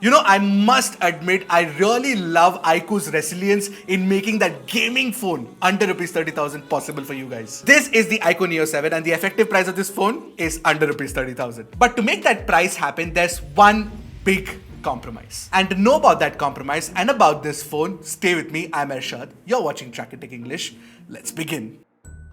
I must admit, I really love iQOO's resilience in making that gaming phone under rupees 30,000 possible for you guys. This is the iQOO Neo 7 and the effective price of this phone is under rupees 30,000. But to make that price happen, there's one big compromise. And to know about that compromise and about this phone, stay with me. I'm Arshad. You're watching Track It Tech English. Let's begin.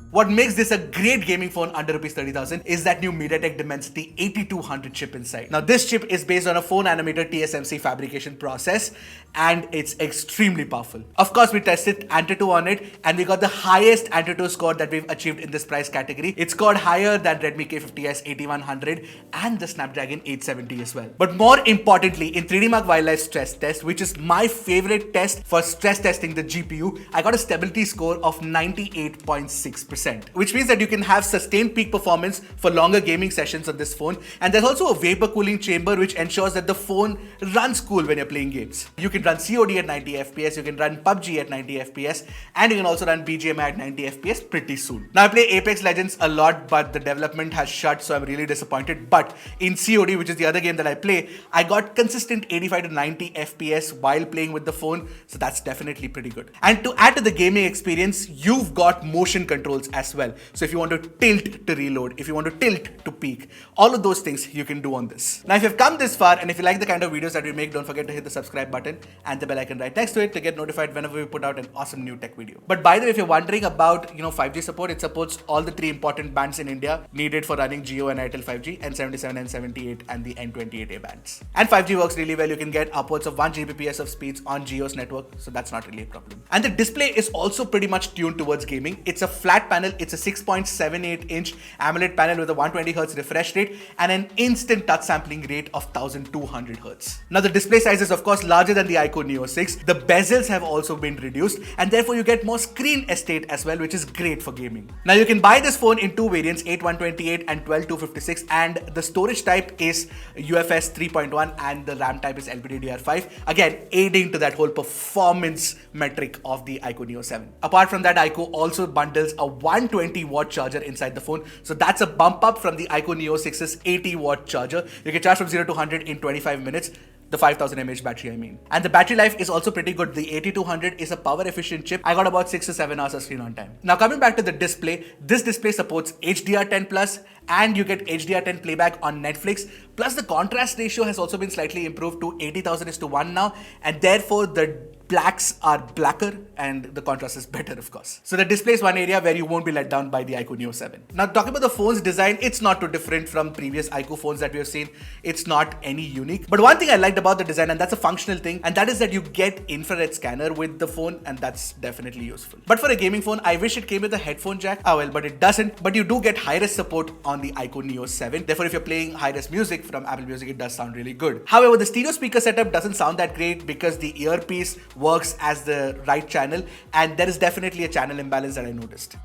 What makes this a great gaming phone under rupees 30,000 is that new MediaTek Dimensity 8200 chip inside. Now this chip is based on a 4nm TSMC fabrication process and it's extremely powerful. Of course, we tested Antutu on it and we got the highest Antutu score that we've achieved in this price category. It scored higher than Redmi K50S 8100 and the Snapdragon 870 as well. But more importantly, in 3D Mark Wildlife stress test, which is my favorite test for stress testing the GPU, I got a stability score of 98.6%. Which means that you can have sustained peak performance for longer gaming sessions on this phone. And there's also a vapor cooling chamber which ensures that the phone runs cool when you're playing games. You can run COD at 90 FPS, you can run PUBG at 90 FPS, and you can also run BGMI at 90 FPS pretty soon. Now I play Apex Legends a lot, but the development has shut, so I'm really disappointed. But in COD, which is the other game that I play, I got consistent 85 to 90 FPS while playing with the phone, so that's definitely pretty good. And to add to the gaming experience, you've got motion controls as well. So if you want to tilt to reload, if you want to tilt to peak, all of those things you can do on this. Now if you've come this far and if you like the kind of videos that we make, don't forget to hit the subscribe button and the bell icon right next to it to get notified whenever we put out an awesome new tech video. But by the way, if you're wondering about 5G support, it supports all the three important bands in India needed for running Jio and Airtel 5G, N77, N78 and the N28A bands. And 5G works really well. You can get upwards of 1 Gbps of speeds on Jio's network, so that's not really a problem. And the display is also pretty much tuned towards gaming. It's a flat panel. It's a 6.78 inch AMOLED panel with a 120Hz refresh rate and an instant touch sampling rate of 1200 Hz. Now the display size is of course larger than the iQOO Neo 6. The bezels have also been reduced and therefore you get more screen estate as well, which is great for gaming. Now you can buy this phone in two variants, 8128 and 12256, and the storage type is UFS 3.1 and the RAM type is LPDDR5, again aiding to that whole performance metric of the iQOO Neo 7. Apart from that, iQOO also bundles a 120-watt charger inside the phone, so that's a bump up from the iQOO Neo 6's 80-watt charger. You can charge from 0 to 100 in 25 minutes. The 5000 mAh battery, I mean. And the battery life is also pretty good. The 8200 is a power efficient chip. I got about 6 to 7 hours of screen on time. Now coming back to the display, this display supports HDR10 Plus and you get HDR10 playback on Netflix. Plus the contrast ratio has also been slightly improved to 80,000:1 now, and therefore the blacks are blacker and the contrast is better, of course. So the display is one area where you won't be let down by the iQOO Neo 7. Now talking about the phone's design, it's not too different from previous iQOO phones that we have seen. It's not any unique. But one thing I liked about the design, and that's a functional thing, and that is that you get infrared scanner with the phone, and that's definitely useful. But for a gaming phone, I wish it came with a headphone jack. But it doesn't. But you do get high-res support on the iQOO Neo 7. Therefore, if you're playing high-res music from Apple Music, it does sound really good. However, the stereo speaker setup doesn't sound that great because the earpiece works as the right channel, and there is definitely a channel imbalance that I noticed.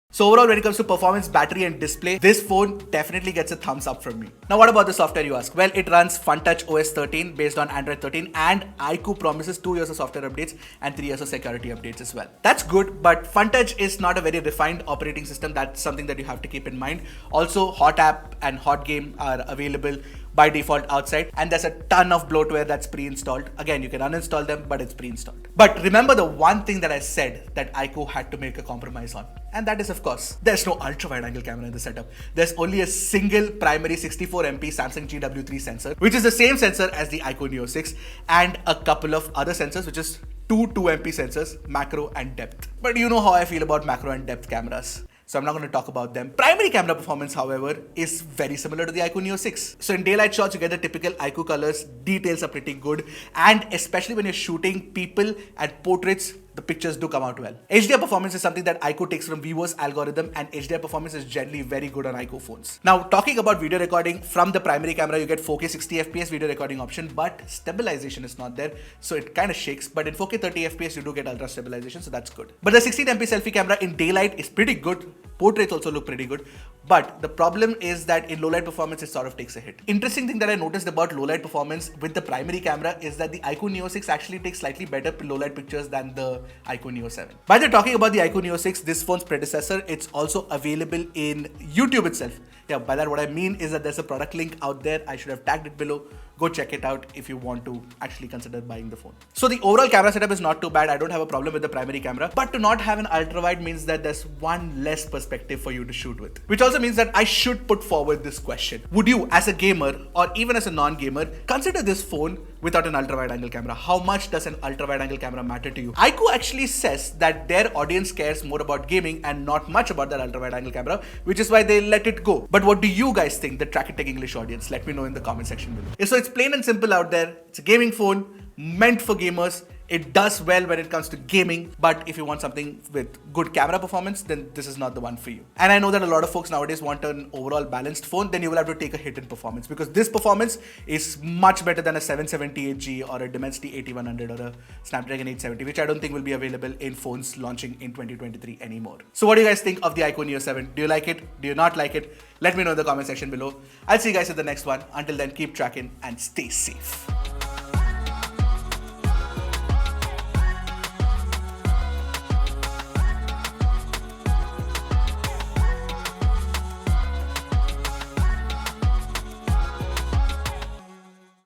So overall, when it comes to performance, battery and display, this phone definitely gets a thumbs up from me. Now what about the software, you ask? Well, it runs FunTouch OS 13 based on Android 13, and iQOO promises 2 years of software updates and 3 years of security updates as well. That's good, but FunTouch is not a very refined operating system. That's something that you have to keep in mind. Also, Hot App and Hot Game are available by default outside, and there's a ton of bloatware that's pre-installed. Again, you can uninstall them, but it's pre-installed. But remember the one thing that I said that iQOO had to make a compromise on, and that is, of course, there's no ultra-wide-angle camera in the setup. There's only a single primary 64MP Samsung GW3 sensor, which is the same sensor as the iQOO Neo 6, and a couple of other sensors, which is two 2MP sensors, macro and depth. But you know how I feel about macro and depth cameras, so I'm not going to talk about them. Primary camera performance, however, is very similar to the iQOO Neo 6. So in daylight shots, you get the typical iQOO colors, details are pretty good, and especially when you're shooting people and portraits, the pictures do come out well. HDR performance is something that iQOO takes from Vivo's algorithm, and HDR performance is generally very good on iQOO phones. Now, talking about video recording, from the primary camera, you get 4K 60 FPS video recording option, but stabilization is not there, so it kind of shakes. But in 4K 30 FPS, you do get ultra stabilization, so that's good. But the 16MP selfie camera in daylight is pretty good. Portraits also look pretty good. But the problem is that in low light performance, it sort of takes a hit. Interesting thing that I noticed about low light performance with the primary camera is that the iQOO Neo 6 actually takes slightly better low light pictures than the iQOO Neo 7. By the way, talking about the iQOO Neo 6, this phone's predecessor, it's also available in YouTube itself. Yeah, by that what I mean is that there's a product link out there. I should have tagged it below. Go check it out if you want to actually consider buying the phone. So the overall camera setup is not too bad. I don't have a problem with the primary camera, but to not have an ultra wide means that there's one less perspective for you to shoot with, which also means that I should put forward this question. Would you, as a gamer or even as a non-gamer, consider this phone without an ultra wide angle camera? How much does an ultra wide angle camera matter to you? iQOO actually says that their audience cares more about gaming and not much about their ultra wide angle camera, which is why they let it go. But what do you guys think, the Track It Tech English audience? Let me know in the comment section below. So it's plain and simple out there. It's a gaming phone meant for gamers. It does well when it comes to gaming, but if you want something with good camera performance, then this is not the one for you. And I know that a lot of folks nowadays want an overall balanced phone, then you will have to take a hit in performance, because this performance is much better than a 778G or a Dimensity 8100 or a Snapdragon 870, which I don't think will be available in phones launching in 2023 anymore. So what do you guys think of the iQOO Neo 7? Do you like it? Do you not like it? Let me know in the comment section below. I'll see you guys in the next one. Until then, keep tracking and stay safe.